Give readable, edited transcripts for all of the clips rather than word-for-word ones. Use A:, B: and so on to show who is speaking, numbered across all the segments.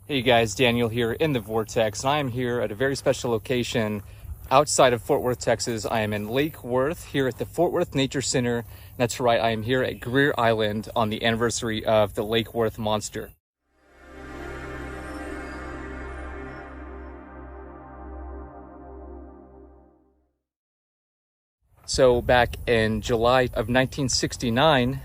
A: Hey guys, Daniel here in the Vortex, and I am here at a very special location outside of Fort Worth, Texas. I am in Lake Worth here at the Fort Worth Nature Center. That's right, I am here at Greer Island on the anniversary of the Lake Worth monster. So back in July of 1969,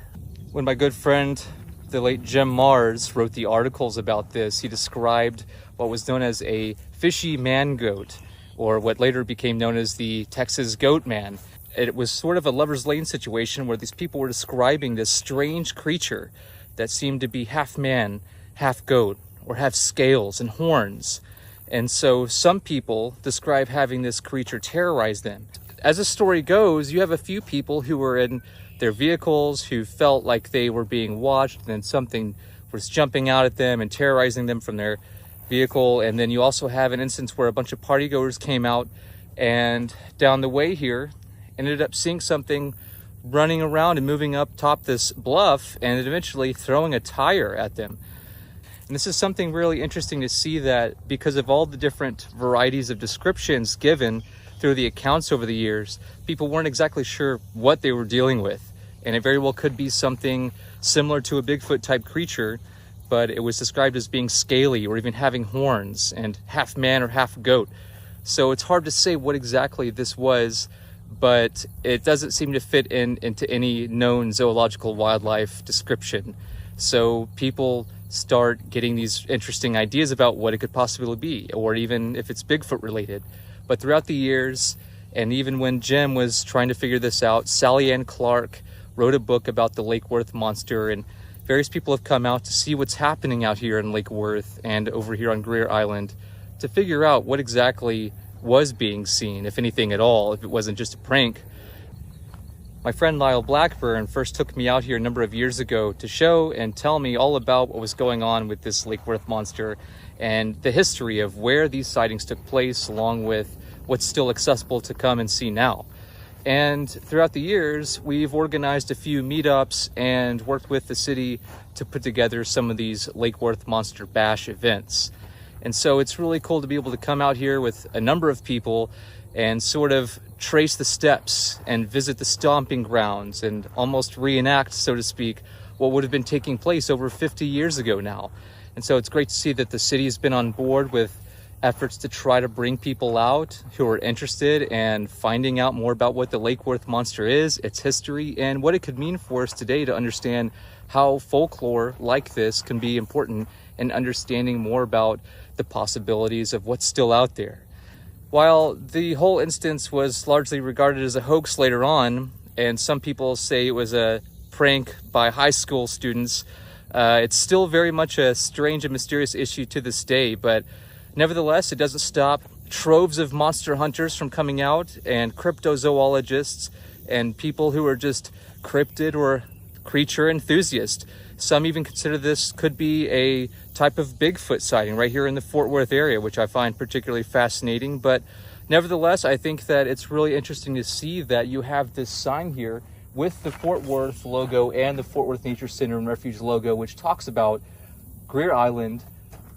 A: when my good friend, the late Jim Mars, wrote the articles about this, he described what was known as a fishy man goat, or what later became known as the Texas goatman. It was sort of a lover's lane situation where these people were describing this strange creature that seemed to be half man, half goat, or have scales and horns. And so some people describe having this creature terrorize them. As the story goes, you have a few people who were in their vehicles who felt like they were being watched, and then something was jumping out at them and terrorizing them from their vehicle. And then you also have an instance where a bunch of partygoers came out and down the way here ended up seeing something running around and moving up top this bluff and eventually throwing a tire at them. And this is something really interesting to see, that because of all the different varieties of descriptions given through the accounts over the years, people weren't exactly sure what they were dealing with. And it very well could be something similar to a Bigfoot type creature, but it was described as being scaly or even having horns and half man or half goat. So it's hard to say what exactly this was, but it doesn't seem to fit into any known zoological wildlife description. So people start getting these interesting ideas about what it could possibly be, or even if it's Bigfoot related. But throughout the years, and even when Jim was trying to figure this out, Sally Ann Clark wrote a book about the Lake Worth monster, and various people have come out to see what's happening out here in Lake Worth and over here on Greer Island to figure out what exactly was being seen, if anything at all, if it wasn't just a prank. My friend Lyle Blackburn first took me out here a number of years ago to show and tell me all about what was going on with this Lake Worth monster and the history of where these sightings took place, along with what's still accessible to come and see now. And throughout the years, we've organized a few meetups and worked with the city to put together some of these Lake Worth Monster Bash events. And so it's really cool to be able to come out here with a number of people and sort of trace the steps and visit the stomping grounds and almost reenact, so to speak, what would have been taking place over 50 years ago now. And so it's great to see that the city has been on board with efforts to try to bring people out who are interested in finding out more about what the Lake Worth monster is, its history, and what it could mean for us today to understand how folklore like this can be important in understanding more about the possibilities of what's still out there. While the whole instance was largely regarded as a hoax later on, and some people say it was a prank by high school students, it's still very much a strange and mysterious issue to this day. But nevertheless, it doesn't stop troves of monster hunters from coming out, and cryptozoologists and people who are just cryptid or creature enthusiasts. Some even consider this could be a type of Bigfoot sighting right here in the Fort Worth area, which I find particularly fascinating. But nevertheless, I think that it's really interesting to see that you have this sign here with the Fort Worth logo and the Fort Worth Nature Center and Refuge logo, which talks about Greer Island,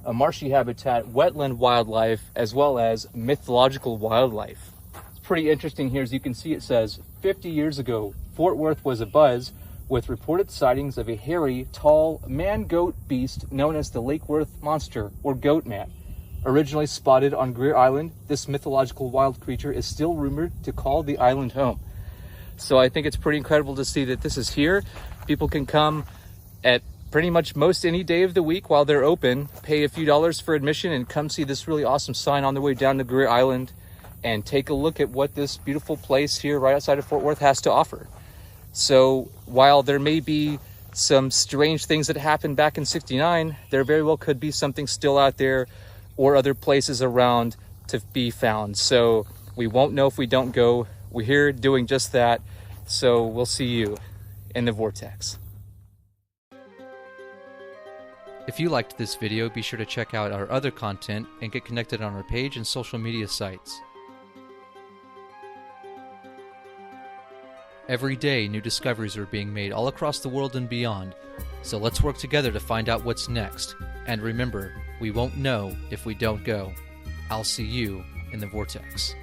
A: a marshy habitat, wetland wildlife, as well as mythological wildlife. It's pretty interesting here. As you can see, it says, 50 years ago, Fort Worth was abuzz with reported sightings of a hairy, tall, man-goat beast known as the Lake Worth monster, or goatman. Originally spotted on Greer Island, this mythological wild creature is still rumored to call the island home. So I think it's pretty incredible to see that this is here. People can come at pretty much most any day of the week while they're open, pay a few dollars for admission, and come see this really awesome sign on their way down to Greer Island and take a look at what this beautiful place here right outside of Fort Worth has to offer. So while there may be some strange things that happened back in '69, there very well could be something still out there or other places around to be found. So we won't know if we don't go. We're here doing just that. So we'll see you in the Vortex. If you liked this video, be sure to check out our other content and get connected on our page and social media sites. Every day, new discoveries are being made all across the world and beyond, so let's work together to find out what's next. And remember, We won't know if we don't go. I'll see you in the Vortex.